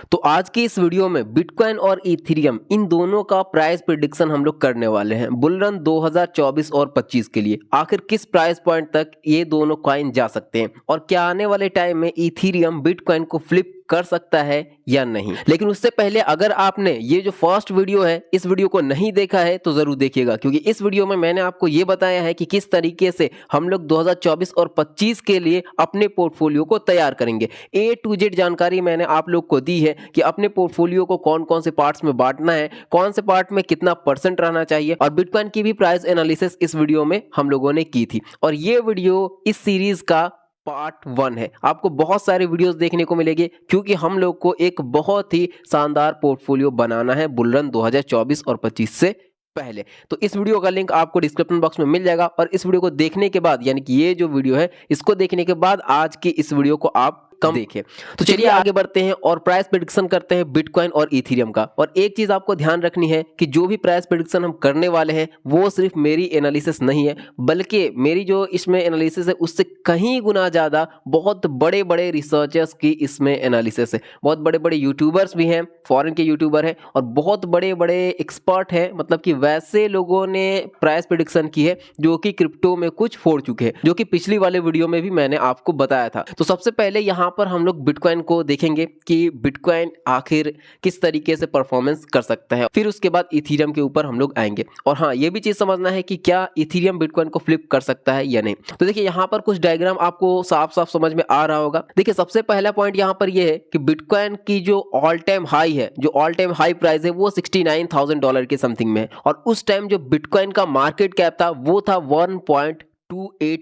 तो आज की इस वीडियो में बिटकॉइन और इथेरियम इन दोनों का प्राइस प्रेडिक्शन हम लोग करने वाले हैं बुल रन 2024 और 25 के लिए। आखिर किस प्राइस पॉइंट तक ये दोनों कॉइन जा सकते हैं और क्या आने वाले टाइम में इथेरियम बिटकॉइन को फ्लिप कर सकता है या नहीं। लेकिन उससे पहले अगर आपने ये जो फर्स्ट वीडियो है इस वीडियो को नहीं देखा है तो जरूर देखिएगा, क्योंकि इस वीडियो में मैंने आपको ये बताया है कि किस तरीके से हम लोग 2024 और 25 के लिए अपने पोर्टफोलियो को तैयार करेंगे। ए टू जेड जानकारी मैंने आप लोग को दी है कि अपने पोर्टफोलियो को कौन कौन से पार्ट्स में बांटना है, कौन से पार्ट में कितना परसेंट रहना चाहिए, और बिटकॉइन की भी प्राइस एनालिसिस इस वीडियो में हम लोगों ने की थी। और ये वीडियो इस सीरीज का पार्ट 1 है। आपको बहुत सारे वीडियोस देखने को मिलेंगे क्योंकि हम लोग को एक बहुत ही शानदार पोर्टफोलियो बनाना है बुल रन 2024 और 25 से पहले। तो इस वीडियो का लिंक आपको डिस्क्रिप्शन बॉक्स में मिल जाएगा और इस वीडियो को देखने के बाद, यानी कि ये जो वीडियो है इसको देखने के बाद आज की इस वीडियो को आप कम देखें। तो चलिए आगे बढ़ते हैं और प्राइस प्रेडिक्शन करते हैं बिटकॉइन और इथेरियम का। और एक चीज आपको ध्यान रखनी है कि जो भी प्राइस प्रेडिक्शन हम करने वाले हैं वो सिर्फ मेरी एनालिसिस नहीं है, बल्कि मेरी जो इसमें एनालिसिस है उससे कहीं गुना ज्यादा बहुत बड़े बड़े रिसर्चर्स की इसमें एनालिसिस है। बहुत बड़े बड़े यूट्यूबर्स भी हैं, फॉरेन के यूट्यूबर हैं, और बहुत बड़े बड़े एक्सपर्ट हैं, मतलब कि वैसे लोगों ने प्राइस प्रेडिक्शन की है जो कि क्रिप्टो में कुछ फोड़ चुके हैं, जो कि पिछली वाले वीडियो में भी मैंने आपको बताया था। तो सबसे पहले यहाँ पर हम लोग बिटकॉइन को देखेंगे कि बिटकॉइन आखिर किस तरीके से परफॉर्मेंस कर सकता है, फिर उसके बाद इथेरियम के ऊपर हम लोग आएंगे। और हाँ, ये भी चीज समझना है कि क्या इथेरियम बिटकॉइन को फ्लिप कर सकता है या नहीं। तो देखिए यहाँ पर कुछ डायग्राम आपको साफ साफ समझ में आ रहा होगा। देखिए सबसे पहला पॉइंट यहाँ पर यह है कि बिटकॉइन की जो ऑल टाइम हाई है, जो ऑल टाइम हाई प्राइस है वो $69,000 के समथिंग में है, और उस टाइम जो बिटकॉइन का मार्केट कैप था वो था $1.28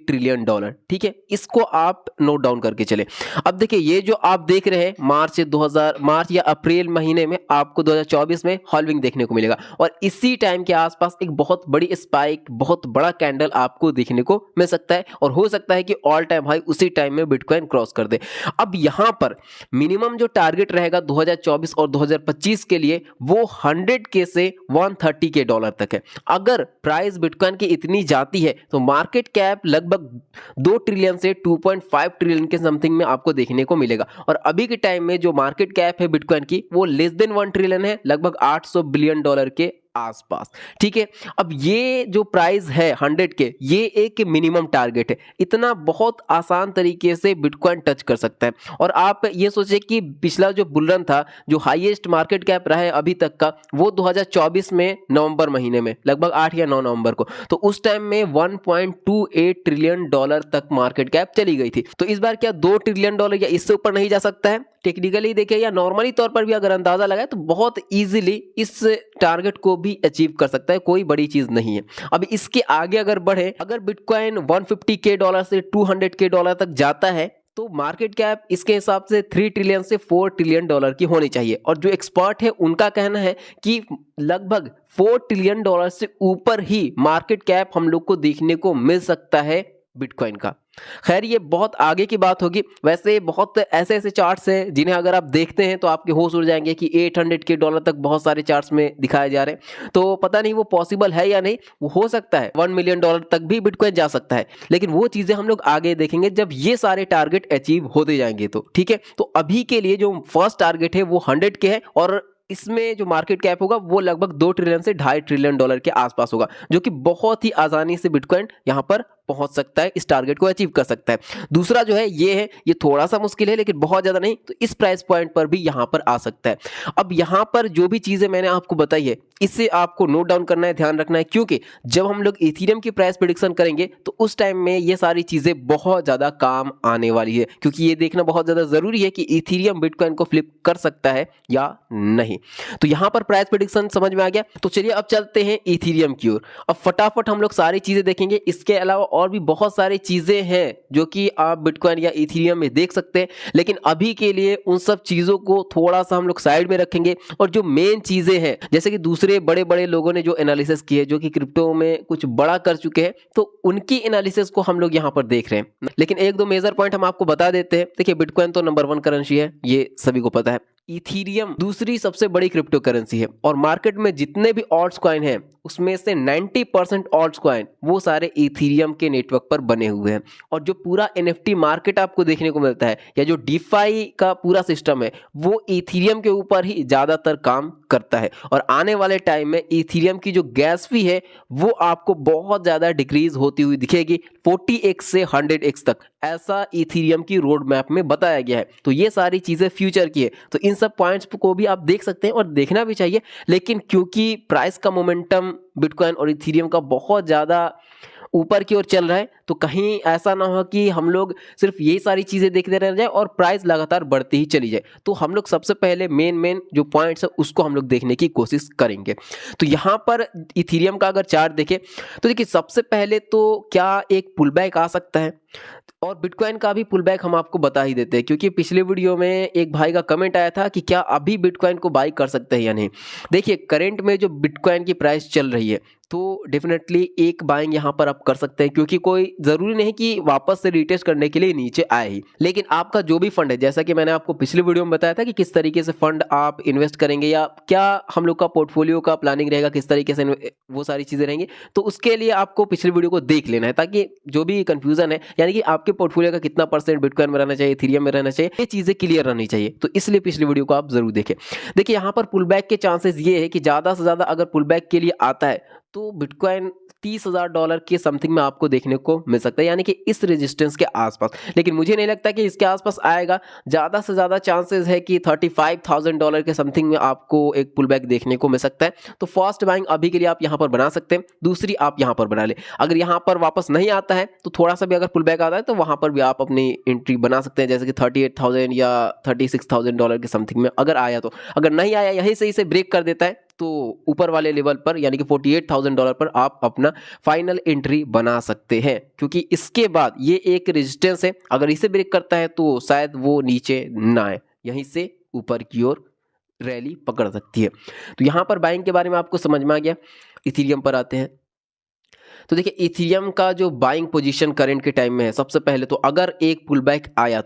ट्रिलियन। ठीक है, इसको आप नोट डाउन करके चले। अब देखिए ये जो आप देख रहे हैं मार्च या अप्रैल महीने में आपको 2024 में हॉल्विंग देखने को मिलेगा, और इसी टाइम के आसपास एक बहुत बड़ी स्पाइक, बहुत बड़ा कैंडल आपको देखने को मिल सकता है, और हो सकता है कि ऑल टाइम हाई उसी टाइम में बिटकॉइन क्रॉस कर दे। अब यहां पर मिनिमम जो टारगेट रहेगा 2024 और 2025 के लिए वो 100K से $130K तक है। अगर प्राइस बिटकॉइन की इतनी जाती है तो मार्केट कैप लगभग 2 ट्रिलियन से 2.5 ट्रिलियन के समथिंग में आपको देखने को मिलेगा। और अभी के टाइम में जो मार्केट कैप है बिटकॉइन की वो लेस देन 1 ट्रिलियन है, लगभग $800 बिलियन के आसपास। ठीक है, अब ये जो प्राइस है 100K, ये एक मिनिमम टारगेट है। इतना बहुत आसान तरीके से बिटकॉइन टच कर सकता है। और आप ये सोचिए कि पिछला जो बुल रन था, जो हाईएस्ट मार्केट कैप रहा है अभी तक का, वो 2024 में नवंबर महीने में, लगभग 8 या 9 नवंबर को, तो उस टाइम में $1.28 ट्रिलियन तक मार्केट कैप चली गई थी। तो इस बार क्या $2 ट्रिलियन या इससे ऊपर नहीं जा सकता है? टेक्निकली देखें या नॉर्मली तौर पर भी अगर अंदाजा लगाए तो बहुत इजीली इस टारगेट को भी अचीव कर सकता है, कोई बड़ी चीज नहीं है। अब इसके आगे अगर बढ़े, अगर बिटकॉइन $150K से $200K तक जाता है तो मार्केट कैप इसके हिसाब से 3 ट्रिलियन से 4 ट्रिलियन की होनी चाहिए। और जो एक्सपर्ट है उनका कहना है कि लगभग $4 ट्रिलियन से ऊपर ही मार्केट कैप हम लोग को देखने को मिल सकता है बिटकॉइन का। खैर ये बहुत आगे की बात होगी। वैसे बहुत ऐसे ऐसे चार्ट्स हैं जिन्हें अगर आप देखते हैं तो आपके होश उड़ जाएंगे कि $800K तक बहुत सारे चार्ट्स में दिखाए जा रहे हैं। तो पता नहीं वो पॉसिबल है या नहीं, वो हो सकता है $1 मिलियन तक भी बिटकॉइन जा सकता है, लेकिन वो चीजें हम लोग आगे देखेंगे जब ये सारे टारगेट अचीव होते जाएंगे तो। ठीक है, तो अभी के लिए जो फर्स्ट टारगेट है वो 100K है, और इसमें जो मार्केट कैप होगा वो लगभग 2 ट्रिलियन से $2.5 ट्रिलियन के आसपास होगा, जो कि बहुत ही आसानी से बिटकॉइन यहां पर पहुंच सकता है, इस टारगेट को अचीव कर सकता है। दूसरा जो है ये थोड़ा सा मुश्किल है लेकिन बहुत ज्यादा नहीं, तो इस प्राइस पॉइंट पर भी यहां पर आ सकता है। अब यहां पर जो भी चीजें मैंने आपको बताई है इससे आपको नोट डाउन करना है, ध्यान रखना है, क्योंकि जब हम लोग इथेरियम की प्राइस प्रेडिक्शन करेंगे तो उस टाइम में ये सारी चीजें बहुत ज्यादा काम आने वाली है, क्योंकि ये देखना बहुत ज्यादा जरूरी है कि इथेरियम बिटकॉइन को फ्लिप कर सकता है या नहीं। तो यहां पर प्राइस प्रेडिक्शन समझ में आ गया। तो चलिए अब चलते हैं इथेरियम की ओर। अब फटाफट हम लोग सारी चीजें देखेंगे। इसके अलावा और भी बहुत सारी चीजें हैं जो कि आप बिटकॉइन या इथेरियम में देख सकते हैं, लेकिन अभी के लिए उन सब चीजों को थोड़ा सा हम लोग साइड में रखेंगे, और जो मेन चीजें हैं, जैसे कि दूसरे बड़े बड़े लोगों ने जो एनालिसिस की है, जो कि क्रिप्टो में कुछ बड़ा कर चुके हैं, तो उनकी एनालिसिस को हम लोग यहां पर देख रहे हैं। लेकिन एक दो मेजर पॉइंट हम आपको बता देते हैं। देखिए बिटकॉइन तो नंबर 1 करेंसी है, ये सभी को पता है। इथीरियम दूसरी सबसे बड़ी क्रिप्टो करेंसी है और मार्केट में जितने भी ऑल्ट्स कॉइन हैं उसमें से 90% ऑल्ट्स कॉइन वो सारे इथीरियम के नेटवर्क पर बने हुए हैं। और जो पूरा एनएफटी मार्केट आपको देखने को मिलता है या जो डीफाई का पूरा सिस्टम है वो इथीरियम के ऊपर ही ज़्यादातर काम करता है। और आने वाले टाइम में इथीरियम की जो गैस फी है वो आपको बहुत ज़्यादा डिक्रीज होती हुई दिखेगी 40x से 100x तक, ऐसा इथीरियम की रोड मैप में बताया गया है। तो ये सारी चीज़ें फ्यूचर की है, तो इन सब पॉइंट्स को भी आप देख सकते हैं और देखना भी चाहिए। लेकिन क्योंकि प्राइस का मोमेंटम बिटकॉइन और इथीरियम का बहुत ज़्यादा ऊपर की ओर चल रहा है, तो कहीं ऐसा ना हो कि हम लोग सिर्फ यही सारी चीज़ें देखते रह जाए और प्राइस लगातार बढ़ती ही चली जाए। तो हम लोग सबसे पहले मेन जो पॉइंट्स है उसको हम लोग देखने की कोशिश करेंगे। तो यहाँ पर इथीरियम का अगर चार्ट देखें तो देखिए सबसे पहले तो क्या एक पुल बैक आ सकता है, और बिटकॉइन का भी पुल बैक हम आपको बता ही देते हैं क्योंकि पिछले वीडियो में एक भाई का कमेंट आया था कि क्या अभी बिटकॉइन को बाई कर सकते हैं या नहीं। देखिए करंट में जो बिटकॉइन की प्राइस चल रही है तो डेफिनेटली एक बाइंग यहाँ पर आप कर सकते हैं, क्योंकि कोई ज़रूरी नहीं कि वापस से रिटेस्ट करने के लिए नीचे आए ही। लेकिन आपका जो भी फंड है, जैसा कि मैंने आपको पिछले वीडियो में बताया था कि किस तरीके से फंड आप इन्वेस्ट करेंगे या क्या हम लोग का पोर्टफोलियो का प्लानिंग रहेगा, किस तरीके से वो सारी चीज़ें रहेंगी, तो उसके लिए आपको पिछले वीडियो को देख लेना है ताकि जो भी कंफ्यूजन है यानी कि आपके पोर्टफोलियो का कितना परसेंट बिटकॉइन में रहना चाहिए, इथीरियम में रहना चाहिए, ये चीज़ें क्लियर रहनी चाहिए। तो इसलिए पिछले वीडियो को आप जरूर देखें। देखिए यहाँ पर पुल बैक के चांसेस ये है कि ज़्यादा से ज़्यादा अगर पुल बैक के लिए आता है तो बिटकॉइन $30,000 के समथिंग में आपको देखने को मिल सकता है, यानी कि इस रेजिस्टेंस के आसपास। लेकिन मुझे नहीं लगता कि इसके आसपास आएगा, ज़्यादा से ज़्यादा चांसेस है कि $35,000 के समथिंग में आपको एक पुल बैक देखने को मिल सकता है। तो फर्स्ट बाइंग अभी के लिए आप यहाँ पर बना सकते हैं, दूसरी आप यहाँ पर बना ले। अगर यहाँ पर वापस नहीं आता है तो थोड़ा सा भी अगर पुल बैक आता है तो वहाँ पर भी आप अपनी एंट्री बना सकते हैं, जैसे कि 38,000 या $36,000 के समथिंग में अगर आया तो। अगर नहीं आया, यहीं से इसे ब्रेक कर देता है तो ऊपर वाले लेवल पर यानी कि $48,000 पर आप अपना फाइनल एंट्री बना सकते हैं, क्योंकि इसके बाद ये एक रेजिस्टेंस है, अगर इसे ब्रेक करता है तो शायद वो नीचे ना आए, यहीं से ऊपर की ओर रैली पकड़ सकती है। तो यहाँ पर बाइंग के बारे में आपको समझ में आ गया। इथीरियम पर आते हैं। तो देखिए इथीरियम का जो बाइंग पोजीशन करंट के टाइम में है, सबसे पहले तो अगर एक पुल बैक आया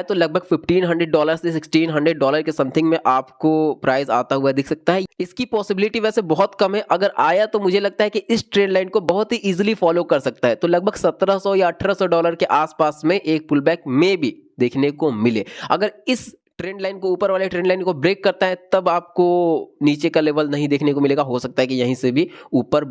तो लगभग $1,500 से $1,600 के समथिंग में आपको प्राइस आता हुआ दिख सकता है। इसकी पॉसिबिलिटी वैसे बहुत कम है, अगर आया तो मुझे लगता है कि इस ट्रेंड लाइन को बहुत ही इजीली फॉलो कर सकता है। तो लगभग $1,700 या $1,800 के आसपास में एक पुल बैक में भी देखने को मिले। अगर इस ट्रेंड लाइन को, ऊपर वाले ट्रेंड लाइन को ब्रेक करता है तब आपको नीचे का लेवल नहीं देखने को मिलेगा। हो सकता है कि यहीं से भी ऊपर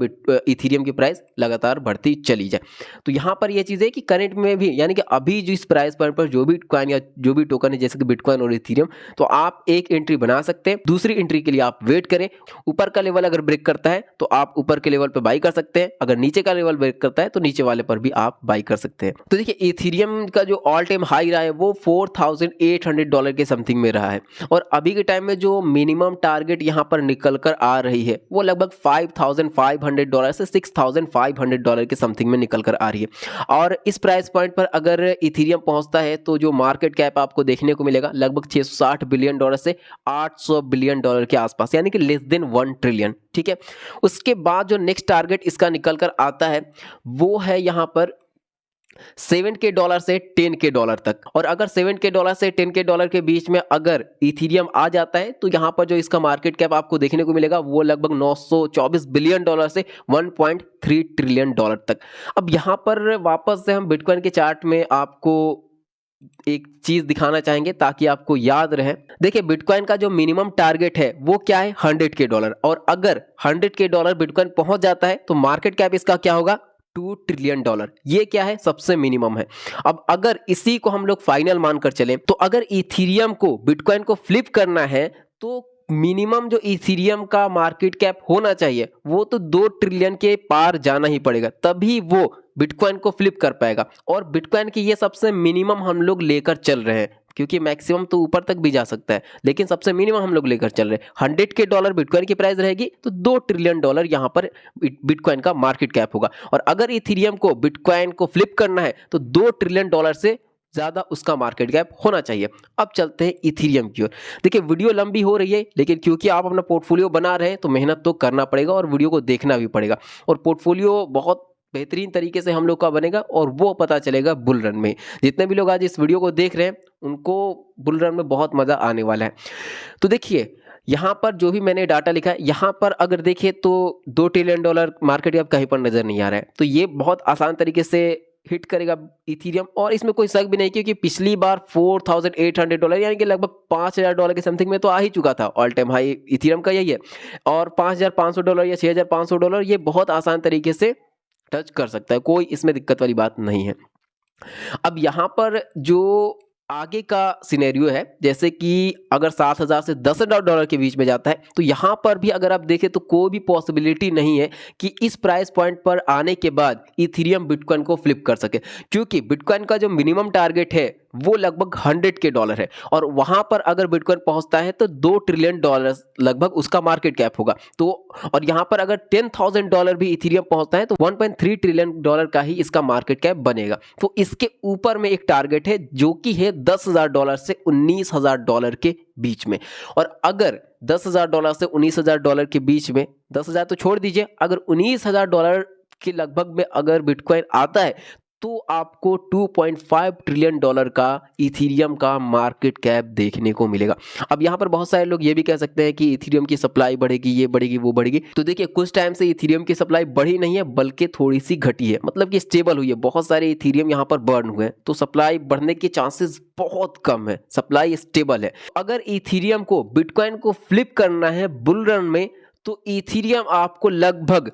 इथीरियम की प्राइस लगातार बढ़ती चली जाए। तो यहाँ पर यह चीज़ है कि करंट में भी यानी कि अभी जो इस प्राइस पॉइंट पर जो भी कॉइन या जो भी टोकन है जैसे कि बिटकॉइन और इथीरियम, तो आप एक एंट्री बना सकते हैं। दूसरी एंट्री के लिए आप वेट करें, ऊपर का लेवल अगर ब्रेक करता है तो आप ऊपर के लेवल पर बाई कर सकते हैं, अगर नीचे का लेवल ब्रेक करता है तो नीचे वाले पर भी आप बाई कर सकते हैं। तो देखिए इथीरियम का जो ऑल टाइम हाई रहा है वो $4,800 के समथिंग में रहा है, और अभी के टाइम में जो मिनिमम टारगेट यहाँ पर निकल कर आ रही है वो लगभग $5,500 से $6,500 के समथिंग में निकल कर आ रही है। और इस प्राइस पॉइंट पर अगर इथीरियम पहुंचता है तो जो मार्केट कैप आपको देखने को मिलेगा लगभग $660 बिलियन से $800 बिलियन के आसपास, यानी कि लेस देन 1 ट्रिलियन। ठीक है, उसके बाद जो नेक्स्ट टारगेट इसका निकल कर आता है वो है यहाँ पर $7K से $10K तक। और अगर $7K से $10K के बीच में अगर इथीरियम आ जाता है तो यहाँ पर जो इसका मार्केट कैप आपको देखने को मिलेगा वो लगभग $924 बिलियन से $1.3 ट्रिलियन तक। अब यहाँ पर वापस से हम बिटकॉइन के चार्ट में आपको एक चीज दिखाना चाहेंगे ताकि आपको याद रहे। देखिए बिटकॉइन का जो मिनिमम टारगेट है वो क्या है, $100K, और अगर $100K बिटकॉइन पहुंच जाता है तो मार्केट कैप इसका क्या होगा, $2 ट्रिलियन। ये क्या है, सबसे मिनिमम है। अब अगर इसी को हम लोग फाइनल मानकर चलें तो अगर इथीरियम को बिटकॉइन को फ्लिप करना है तो मिनिमम जो इथीरियम का मार्केट कैप होना चाहिए वो तो 2 ट्रिलियन के पार जाना ही पड़ेगा, तभी वो बिटकॉइन को फ्लिप कर पाएगा। और बिटकॉइन की ये सबसे मिनिमम हम लोग लेकर चल रहे हैं, क्योंकि मैक्सिमम तो ऊपर तक भी जा सकता है, लेकिन सबसे मिनिमम हम लोग लेकर चल रहे हैं। $100K बिटकॉइन की प्राइस रहेगी तो $2 ट्रिलियन यहाँ पर बिटकॉइन का मार्केट कैप होगा। और अगर इथीरियम को बिटकॉइन को फ्लिप करना है तो $2 ट्रिलियन से ज्यादा उसका मार्केट कैप होना चाहिए। अब चलते हैं इथीरियम की ओर। देखिए वीडियो लंबी हो रही है, लेकिन क्योंकि आप अपना पोर्टफोलियो बना रहे हैं तो मेहनत तो करना पड़ेगा और वीडियो को देखना भी पड़ेगा। और पोर्टफोलियो बहुत बेहतरीन तरीके से हम लोग का बनेगा और वो पता चलेगा बुल रन में। जितने भी लोग आज इस वीडियो को देख रहे हैं उनको बुल रन में बहुत मज़ा आने वाला है। तो देखिए यहाँ पर जो भी मैंने डाटा लिखा है, यहाँ पर अगर देखिए तो $2 ट्रिलियन मार्केट कैप कहीं पर नज़र नहीं आ रहा है। तो ये बहुत आसान तरीके से हिट करेगा इथीरियम, और इसमें कोई शक भी नहीं क्योंकि पिछली बार $4,800 यानी कि लगभग $5,000 के समथिंग में तो आ ही चुका था। ऑल टाइम हाई इथीरियम का यही है, और $5,500 या $6,500 ये बहुत आसान तरीके से टच कर सकता है, कोई इसमें दिक्कत वाली बात नहीं है। अब यहाँ पर जो आगे का सिनेरियो है, जैसे कि अगर 7,000 से $10,000 के बीच में जाता है, तो यहाँ पर भी अगर आप देखें तो कोई भी पॉसिबिलिटी नहीं है कि इस प्राइस पॉइंट पर आने के बाद इथीरियम बिटकॉइन को फ्लिप कर सके, क्योंकि बिटकॉइन का जो मिनिमम टारगेट है वो लगभग $100 है, और वहाँ पर अगर बिटकॉइन पहुँचता है तो $2 ट्रिलियन लगभग उसका मार्केट कैप होगा। तो और यहाँ पर अगर $10,000 भी इथीरियम पहुँचता है तो $1.3 ट्रिलियन का ही इसका मार्केट कैप बनेगा। तो इसके ऊपर में एक टारगेट है जो कि है $10,000 से $19,000 के बीच में, और अगर $10,000 से $19,000 के बीच में, 10,000 तो छोड़ दीजिए, अगर $19,000 के लगभग में अगर बिटकॉइन आता है तो आपको $2.5 ट्रिलियन का इथीरियम का मार्केट कैप देखने को मिलेगा। अब यहाँ पर बहुत सारे लोग ये भी कह सकते हैं कि इथीरियम की सप्लाई बढ़ेगी, ये बढ़ेगी, वो बढ़ेगी। तो देखिए कुछ टाइम से इथीरियम की सप्लाई बढ़ी नहीं है बल्कि थोड़ी सी घटी है, मतलब कि स्टेबल हुई है। बहुत सारे इथीरियम यहाँ पर बर्न हुए हैं, तो सप्लाई बढ़ने के चांसेस बहुत कम है, सप्लाई स्टेबल है। अगर इथीरियम को, बिटकॉइन को फ्लिप करना है बुल रन में, तो इथीरियम आपको लगभग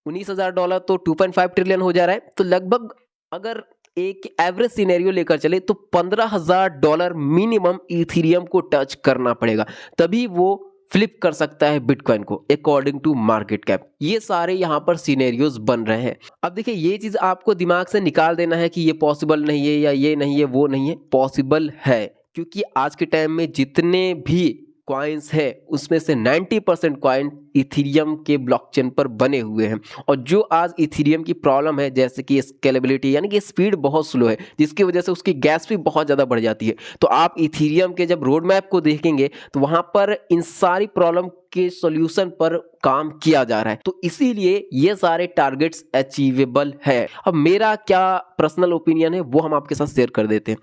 $19,000 तो 2.5 ट्रिलियन हो जा रहा है, तो लगभग अगर एक एवरेज सिनेरियो लेकर चले तो $15,000 मिनिमम इथीरियम को टच करना पड़ेगा, तभी वो फ्लिप कर सकता है बिटकॉइन को अकॉर्डिंग टू मार्केट कैप। ये सारे यहाँ पर सिनेरियोज बन रहे हैं। अब देखिए ये चीज आपको दिमाग से निकाल देना है कि ये पॉसिबल नहीं है या ये नहीं है वो नहीं है, पॉसिबल है, क्योंकि आज के टाइम में जितने भी कॉइन्स है उसमें से 90% कॉइन इथीरियम के ब्लॉकचेन पर बने हुए हैं। और जो आज इथीरियम की प्रॉब्लम है, जैसे कि स्केलेबिलिटी यानी कि स्पीड बहुत स्लो है, जिसकी वजह से उसकी गैस भी बहुत ज़्यादा बढ़ जाती है। तो आप इथीरियम के जब रोड मैप को देखेंगे तो वहाँ पर इन सारी प्रॉब्लम के सॉल्यूशन पर काम किया जा रहा है, तो इसीलिए ये सारे टारगेट्स अचीवेबल है। अब मेरा क्या पर्सनल ओपिनियन है वो हम आपके साथ शेयर कर देते हैं।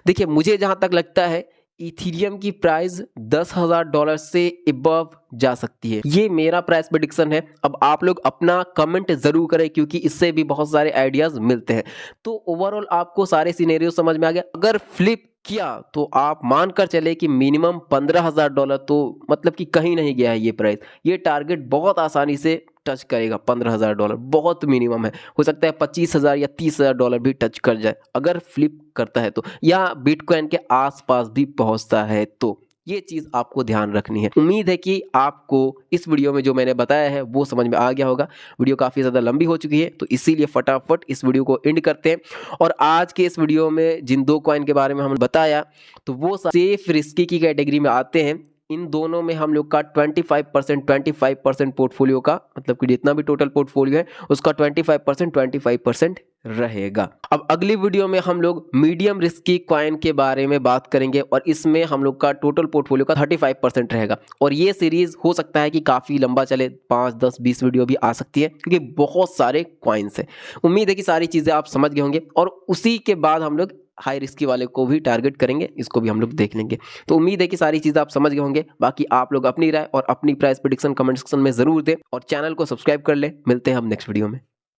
देखिए मुझे जहाँ तक लगता है इथीरियम की प्राइस $10,000 से अबव जा सकती है, ये मेरा प्राइस प्रेडिक्शन है। अब आप लोग अपना कमेंट जरूर करें क्योंकि इससे भी बहुत सारे आइडियाज मिलते हैं। तो ओवरऑल आपको सारे सिनेरियो समझ में आ गया। अगर फ्लिप किया तो आप मानकर चले कि मिनिमम $15,000 तो मतलब कि कहीं नहीं गया है ये प्राइस, ये टारगेट बहुत आसानी से टच करेगा। $15,000 बहुत मिनिमम है, हो सकता है $25,000 या $30,000 भी टच कर जाए अगर फ्लिप करता है तो, या बिटकॉइन के आसपास भी पहुंचता है तो। ये चीज़ आपको ध्यान रखनी है। उम्मीद है कि आपको इस वीडियो में जो मैंने बताया है वो समझ में आ गया होगा। वीडियो काफ़ी ज़्यादा लंबी हो चुकी है तो इसीलिए फटाफट इस वीडियो को एंड करते हैं। और आज के इस वीडियो में जिन दो कॉइन के बारे में हमने बताया तो वो सेफ रिस्की की कैटेगरी में आते हैं। इन दोनों में हम लोग का 25% पोर्टफोलियो का, मतलब कि जितना भी टोटल पोर्टफोलियो है उसका 25% रहेगा। अब अगली वीडियो में हम लोग मीडियम रिस्की कॉइन के बारे में बात करेंगे और इसमें हम लोग का टोटल पोर्टफोलियो का 35% रहेगा। और ये सीरीज हो सकता है कि काफ़ी लंबा चले, 5, 10, 20 वीडियो भी आ सकती है क्योंकि बहुत सारे कॉइन्स हैं। उम्मीद है कि सारी चीज़ें आप समझ गए होंगे और उसी के बाद हम लोग हाई रिस्की वाले को भी टारगेट करेंगे, इसको भी हम लोग देख लेंगे। तो उम्मीद है कि सारी चीज़ें आप समझ गए होंगे। बाकी आप लोग अपनी राय और अपनी प्राइस प्रेडिक्शन कमेंट सेक्शन में ज़रूर दें और चैनल को सब्सक्राइब कर लें। मिलते हैं हम नेक्स्ट वीडियो में।